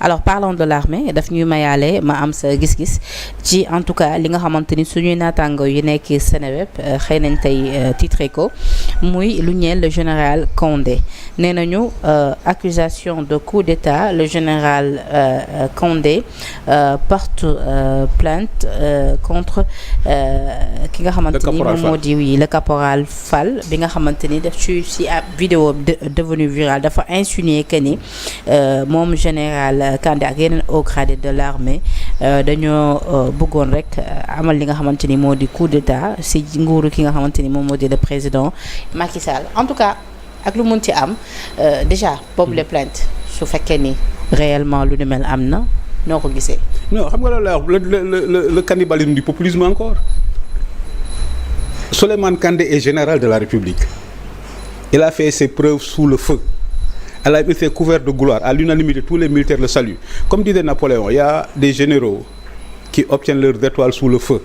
alors parlons de l'armée daf ñuy mayaale ma am sa gis-gis ci en tout cas li nga xamante ni suñuy naataango yu nekk Seneweb xëy nañ tey titré ko muy lu ñeel le général Condé nee nañu accusation de coup d'état le général Condé porte plainte contre ki nga xamante ni moom moo di oui le caporal Fall bi nga xamante ni daf ci ab vidéo devenu viral dafa insinuer que ni moom général Kandé ak yeneen hauts gradés de l'armée dañoo bëggoon rek amal li nga xamante ni moo di coup d'état si nguuru ki nga xamante ni moom moo di le président Macky Sall en tout cas ak lu mun ci am déjà boobu les plaintes su fekkee ni réellement lu ni mel am na noo ko gisee. non xam nga loolu le cannibalisme du populisme encore Souleymane Kandé est général de la République il a fait ses preuves sous le feu. Il s'est couvert de gloire. À l'unanimité, tous les militaires le saluent. Comme disait Napoléon, il y a des généraux qui obtiennent leurs étoiles sous le feu.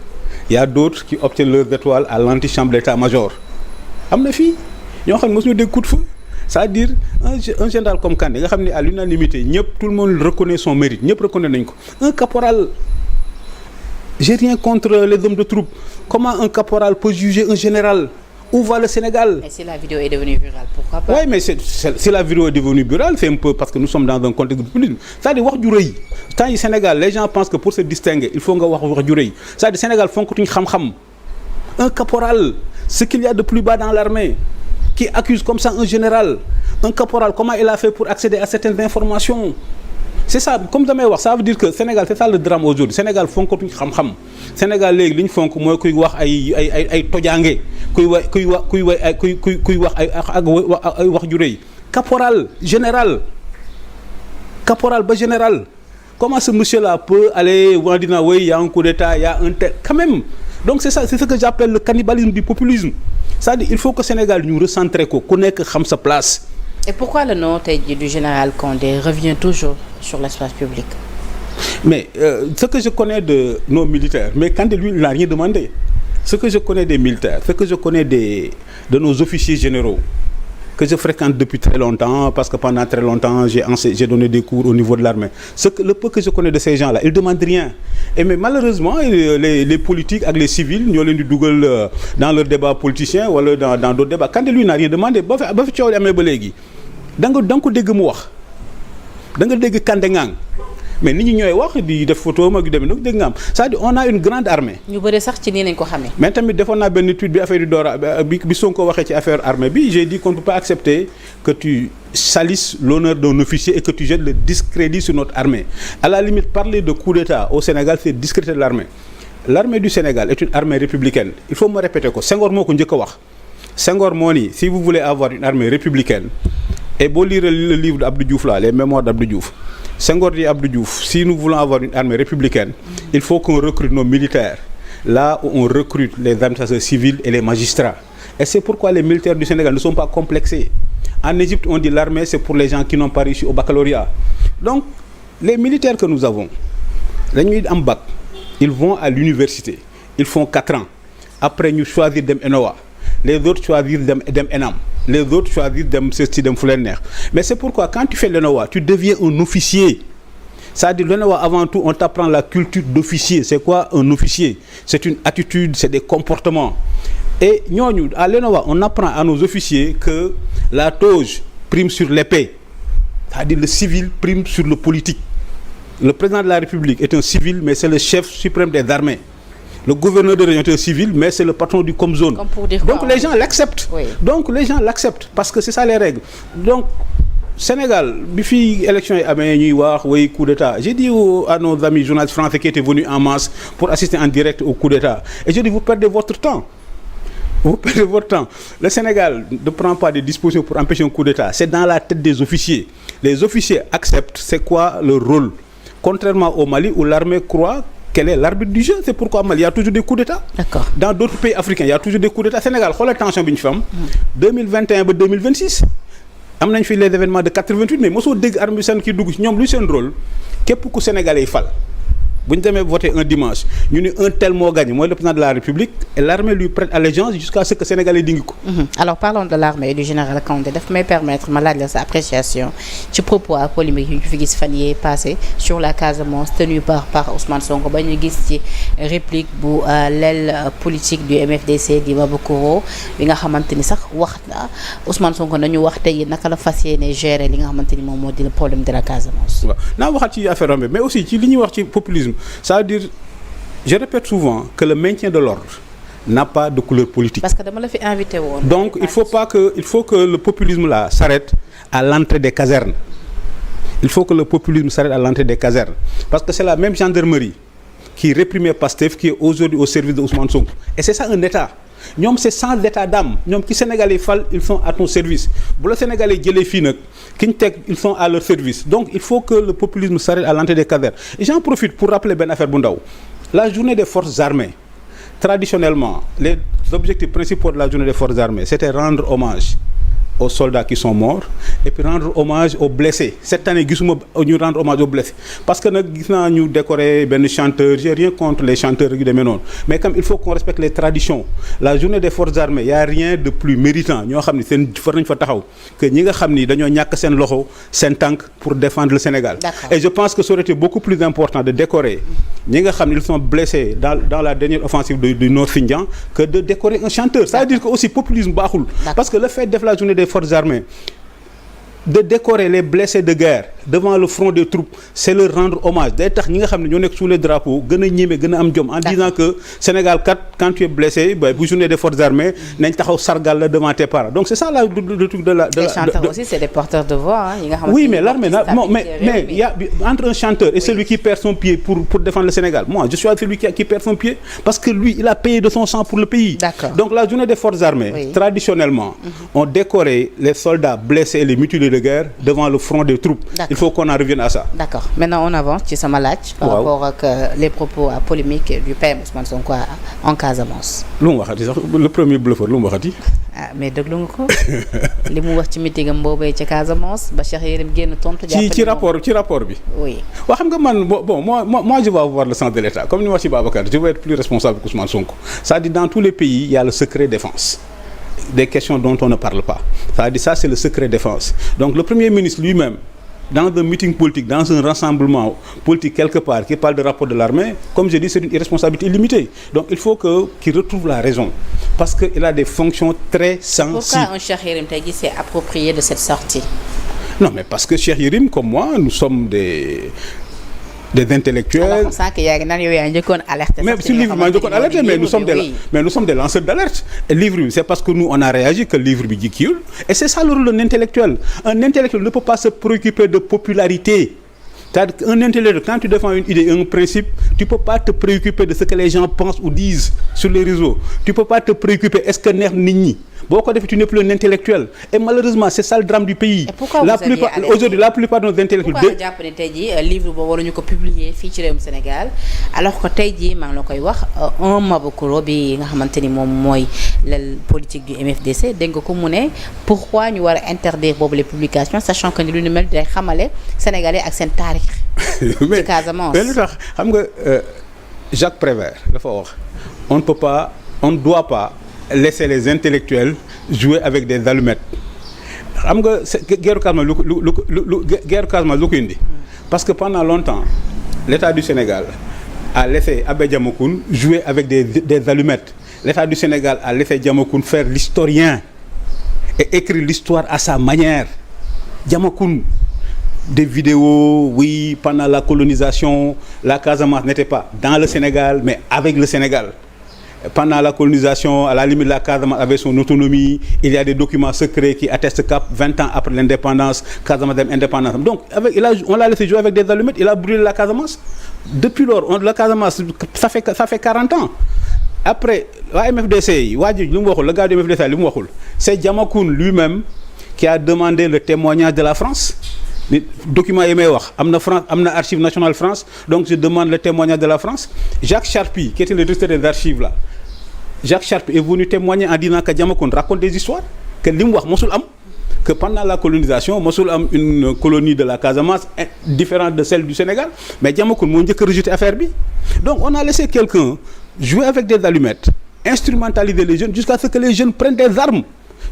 Il y a d'autres qui obtiennent leurs étoiles à l'antichambre d'état-major. Am na fii ñoo xam ne mosuñu dégg coup de feu. C'est-à-dire un général comme Kandé nga xam ne à l'unanimité ñëpp tout le monde reconnaît son mérite ñëpp reconnaît nañ ko. Un caporal, j'ai rien contre les hommes de troupe. Comment un caporal peut juger un général? Où va le Sénégal? Mais si la vidéo est devenue virale, pourquoi pas? Oui, mais si la vidéo est devenue virale, c'est un peu parce que nous sommes dans un contexte de populisme. C'est-à-dire wax ju rëy tant yi Sénégal les gens pensent que pour se distinguer il faut nga wax ju rëy c'est-à-dire Sénégal fonkatuñ xam-xam. Un caporal, ce qu'il y a de plus bas dans l'armée qui accuse comme ça un général, un caporal, comment il a fait pour accéder à certaines informations? C'est ça, comme damay wax ça veut dire que Sénégal c'est ça le drame aujourd'hui Sénégal fonkatuñ xam-xam Sénégal léegi li ñu fonk mooy kuy wax ay tojaange kuy wax ay wax ju rëy caporal général ba général comment ce monsieur là peut aller wax dina oui y a un coup d'état y a un tel quand même donc c'est ça c'est ce que j'appelle le cannibalisme du populisme c'est-à-dire il faut que Sénégal ñu recentrer ko ku nekk xam sa place. Et pourquoi le nom du général Condé revient toujours sur l'espace public? Mais ce que je connais de nos militaires, mais Kandé lui il n'a rien demandé. Ce que je connais des militaires, ce que je connais de nos officiers généraux, que je fréquente depuis très longtemps, parce que pendant très longtemps j'ai donné des cours au niveau de l'armée. Le peu que je connais de ces gens-là, ils ne demandent rien. Mais malheureusement, les politiques avec les civils, ñoo leen di dugal dans leur débat politicien wala dans d'autres débats. Kandé lui n'a rien demandé. ba fi coow li amee ba léegi da nga ko dégg mu wax da nga dégg Kandé ngang mais nit ñi ñooy wax di def photo mag yu demee nag dégg nga am c'est-à-dire on a une grande armée. ñu bëri sax ci nii nañ ko xamee. mais tamit defoon naa benn tweet bi affaire yu door bi Sonko waxee ci affaire armée bi j'ai dit qu'on ne peut pas accepter que tu salisses l'honneur d'un officier et que tu jettes le discrédit sur notre armée. À la limite parler de coup d'état au Sénégal c'est discréditer l'armée. L'armée du Sénégal est une armée républicaine il faut me répéter ko Senghor moo ko njëkk a wax Senghor moo ni si vous voulez avoir une armée républicaine et boo lire le livre d'Abdou Diouf là les mémoires d'Abdou Diouf Senghor dit Abdou Diouf si nous voulons avoir une armée républicaine il faut qu'on recrute nos militaires là où on recrute les administrateurs civils et les magistrats et c'est pourquoi les militaires du Sénégal ne sont pas complexés. En Égypte on dit l'armée c'est pour les gens qui n'ont pas réussi au baccalauréat. Donc les militaires que nous avons dañuy am bac ils vont à l'université ils font 4 ans après ñu choisir dem ENOA les autres choisissent dem ENAM les autres choisissent dem ceci dem fu leen neex mais c'est pourquoi quand tu fais l'ENOA tu deviens un officier c'est-à-dire l'ENOA avant tout on t'apprend la culture d'officier. C'est quoi un officier? C'est une attitude, c'est des comportements. Et ñooñu à l'ENOA on apprend à nos officiers que la toge prime sur l'épée, c'est-à-dire le civil prime sur le politique. Le président de la République est un civil mais c'est le chef suprême des armées. Le gouverneur de région est un civil mais c'est le patron du Comzone. Donc les gens l'acceptent. Oui. Donc les gens l'acceptent parce que c'est ça les règles. Donc Sénégal bi fi élection yi amee ñuy wax way coup d'état j'ai dit à nos amis journalistes français qui étaient venus en masse pour assister en direct au coup d'état et je dis vous perdez votre temps. Vous perdez votre temps. Le Sénégal ne prend pas des dispositions pour empêcher un coup d'état. C'est dans la tête des officiers. Les officiers acceptent c'est quoi leur rôle. Contrairement au Mali où l'armée croit quel est l'arbitre du jeu. C'est pourquoi Mali il y a toujours des coups d'état. D'accord. Dans d'autres pays africains il y a toujours des coups d'état. Sénégal xoolal tension bi ñu fi am 2021 ba 2026 am nañ fi les événements de 88 mais mosoo dégg armée seen kii dugg ci ñoom luy seen rôle képp ku sénégalais yi fal bu ñu demee voter un dimanche ñu ne un tel moo gagné mooy le président de la République et l'armée lui prête allégeance jusqu'à ce que Sénégalais dingi ko. Alors parlons de l'armée et du général Kandé daf may permettre ma laaj la sa appréciation ci propos ak polémique yu ñu fi gis fan yee passé sur la Casamance tenue par Ousmane Sonko ba ñu gis ci réplique bu l'aile politique du MFDC di Mabakoro bi nga xamante ni sax wax na Ousmane Sonko nañu wax tey naka la fas yéene gérer li nga xamante ni moom moo di le problème de la Casamance. waaw naa waxaat ci affaire mais aussi ci li ñuy wax ci populisme ça veut dire je répète souvent que le maintien de l'ordre n'a pas de couleur politique. Parce que dama la fi invité woon. Donc il faut que le populisme là s'arrête à l'entrée des casernes. Il faut que le populisme s'arrête à l'entrée des casernes parce que c'est la même gendarmerie qui réprimait Pastef qui est aujourd'hui au service de Ousmane Sonko et c'est ça un État. ñoom c'est sans état d'âme ñoom ki Sénégalais fal ils sont à ton service bu la Sénégalais jëlee fii nag ki ñu teg ils sont à leur service donc il faut que le populisme s'arrête à l'entrée des casernes et j'en profite pour rappeler benn affaire bu ndaw la journée des forces armées traditionnellement les objectifs principaux de la journée des forces armées c'était rendre hommage aux soldats qui sont morts et puis rendre hommage aux blessés cette année gisuma ñu rendre hommage aux blessés parce que nag gis naa ñu décorer benn chanteur j'ai rien contre les chanteurs yu demee noonu mais comme il faut qu'on respecte les traditions la journée des forces armées y a rien de plus méritant ñoo xam ni seen far nañ fa taxaw que ñi nga xam ni dañoo ñàkk seen loxo seen tànk pour défendre le Sénégal. D'accord. Et je pense que ça aurait été beaucoup plus important de décorer ñi nga xam ni ils sont blessés dans la dernière offensive du Nord Sindian que de décorer un chanteur ça veut dire que aussi populisme baaxul parce que le fait de def la journée des forces armées de décorer les blessés de guerre devant le front des troupes c'est leur rendre hommage day tax ñi nga xam ne ñoo nekk sous les drapeaux gën a ñeme gën a am jom en disant que Sénégal kat quand tu es blessé bu journée des forces armées nañ taxaw sargal la devant tes parents donc c'est ça le truc de la les chanteurs aussi c'est des porteurs de voix yi nga xamante oui mais l'armée mais il y a entre un chanteur et celui qui perd son pied pour défendre le Sénégal moi je suis avec celui qui perd son pied parce que lui il a payé de son sang pour le pays. D'accord. Donc la journée des forces armées traditionnellement on décorait les soldats blessés et les mutilés de guerre devant le front des troupes. D'accord. Il faut qu'on en revienne à ça. D'accord. Maintenant on avance ci sama laaj par rapport ak les propos polémiques du PM Ousmane Sonko en Casamance. lu mu waxati sax le premier bluffeur lu mu waxati. Ah mais déglu nga ko li mu wax ci meeting am boobee ca Casamance ba Cheikh Yérim génn tontu. ci rapport bi. Oui. waaw xam nga man bon moi je vais avoir le sens de l'État comme ni ma wax ci Babacar je vais être plus responsable que Ousmane Sonko c'est-à-dire dans tous les pays il y a le secret défense. Des questions dont on ne parle pas. C'est-à-dire ça c'est le secret défense. Donc le Premier ministre lui-même dans un meeting politique, dans un rassemblement politique quelque part qui parle de rapport de l'armée, comme je dis, c'est une irresponsabilité illimitée. Donc il faut qu'il retrouve la raison parce qu'il a des fonctions très sensibles. Pourquoi un Cheikh Yérim tey jii s'est approprié de cette sortie? Non mais parce que Cheikh Yérim comme moi, nous sommes des intellectuels. Alors on sent que yaa ngi naan yow yaa njëkkoon alerté. Mais si livre maa njëkkoon alerté mais nous sommes des lanceurs d'alerte. Et livre bi c'est parce que nous on a réagi que livre bi jikkiwul et c'est ça le rôle d'un intellectuel. Un intellectuel ne peut pas se préoccuper de popularité. C'est-à-dire qu'un intellectuel quand tu défends une idée, un principe, tu peux pas te préoccuper de ce que les gens pensent ou disent sur les réseaux. Tu peux pas te préoccuper est-ce que neex nit ñi. Boo ko defee tu n'es plus un intellectuel et malheureusement c'est ça le drame du pays. Et pourquoi vous aviez alerté aujourd'hui la plupart de nos intellectuels. Pourquoi nga jàpp ne tey jii livre boobu waruñu ko publier fii ci réewum Sénégal alors que tey jii maa ngi la koy wax un Mabakoro bi nga xamante ni moom mooy l'aile politique du MFDC dégg nga ko mu ne pourquoi ñu war a interdire boobu les publications sachant que ni lu ni mel day xamale Sénégalais ak seen taarix. ci Casamance mais lu tax xam nga Jacques Prévert dafa wax on ne doit pas laisser les intellectuels jouer avec des allumettes xam nga guerre Casamance guerre Casamance lu ko indi parce que pendant longtemps l'État du Sénégal a laissé Abbé Diamacoune jouer avec des allumettes. L'État du Sénégal a laissé Diamacoune faire l'historien et écrire l'histoire à sa manière. Diamacoune, des vidéos, oui, pendant la colonisation, la Casamance n'était pas dans le Sénégal, mais avec le Sénégal. Pendant la colonisation, à la limite, la Casamance avait son autonomie. Il y a des documents secrets qui attestent qu'à 20 ans après l'indépendance, Casamance est indépendante. Donc, on l'a laissé jouer avec des allumettes. Il a brûlé la Casamance. Depuis lors, la Casamance, ça fait 40 ans. Après, la MFDC, le gars du MFDC, c'est Diamacoune lui-même qui a demandé le témoignage de la France. Les documents yi may wax am na Archives nationales France, donc je demande le témoignage de la France. Jacques Charpy, qui était le directeur des archives là, Jacques Charpy est venu témoigner en disant que Diamacoune raconte des histoires que li mu wax mosul am que pendant la colonisation mosul am une colonie de la Casamance différente de celle du Sénégal mais Diamacoune moo njëkk a rejeté affaire bi donc on a laissé quelqu'un jouer avec des allumettes instrumentaliser les jeunes jusqu'à ce que les jeunes prennent des armes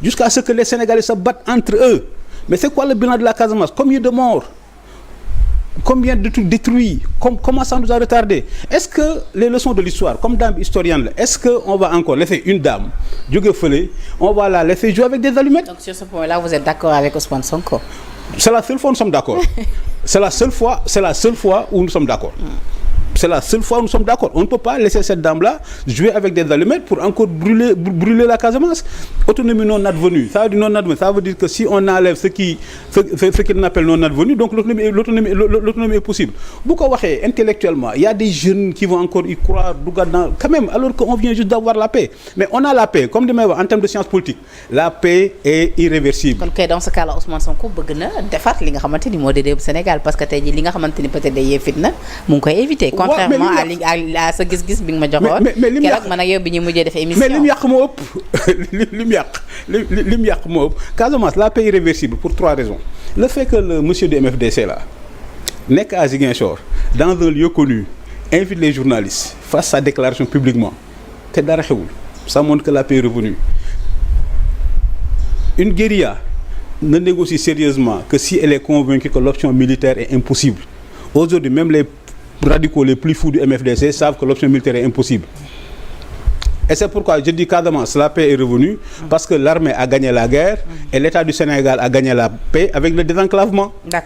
jusqu'à ce que les Sénégalais se battent entre eux mais c'est quoi le bilan de la Casamance? Combien de morts? Combien de trucs détruits? Comment ça nous a retardé? Est-ce que les leçons de l'histoire comme dame historienne la est-ce que on va encore laisser une dame jóge fële on va la laisser jouer avec des allumettes? Donc sur ce point-là vous êtes d'accord avec Ousmane Sonko? C'est la seule fois où nous sommes d'accord. C'est la seule fois où nous sommes d'accord. C'est la seule fois où nous sommes d'accord. On ne peut pas laisser cette dame-là jouer avec des allumettes pour encore brûler la Casamance. Autonomie non advenue. Ça veut dire non advenue. Ça veut dire que si on enlève ce qu'il appelle non advenu, donc l'autonomie est possible. Beaucoup waxee intellectuellement, il y a des jeunes qui vont encore y croire quand même, alors qu'on vient juste d'avoir la paix. Mais on a la paix, comme dit en termes de sciences politiques. La paix est irréversible. Kon kay dans ce cas-là Ousmane Sonko bëgg na defaat li nga xamante ni moo di réew Sénégal parce que tey jii li nga xamante ni peut-être day yee fitna mu ngi koy éviter. Contrairement à sa gis-gis bi nga ma joxoon. mais lim yàq keroog man ak yow bi ñu mujjee def émission. mais lim yàq moo ëpp lim yàq moo ëpp Casamance la paix irréversible pour 3 raisons. Le fait que le monsieur du MFDC là nekk à Ziguinchor dans un lieu connu invite les journalistes fasse sa déclaration publiquement te dara xewul ça montre que la paix est revenue. Une guérilla ne négocie sérieusement que si elle est convaincue que l'option militaire est impossible. Aujourd'hui même les radicaux les plus fous du MFDC savent que l'option militaire est impossible. Et c'est pourquoi je dis Casamance, la paix est revenue parce que l'armée a gagné la guerre et l'État du Sénégal a gagné la paix avec le désenclavement. D'accord.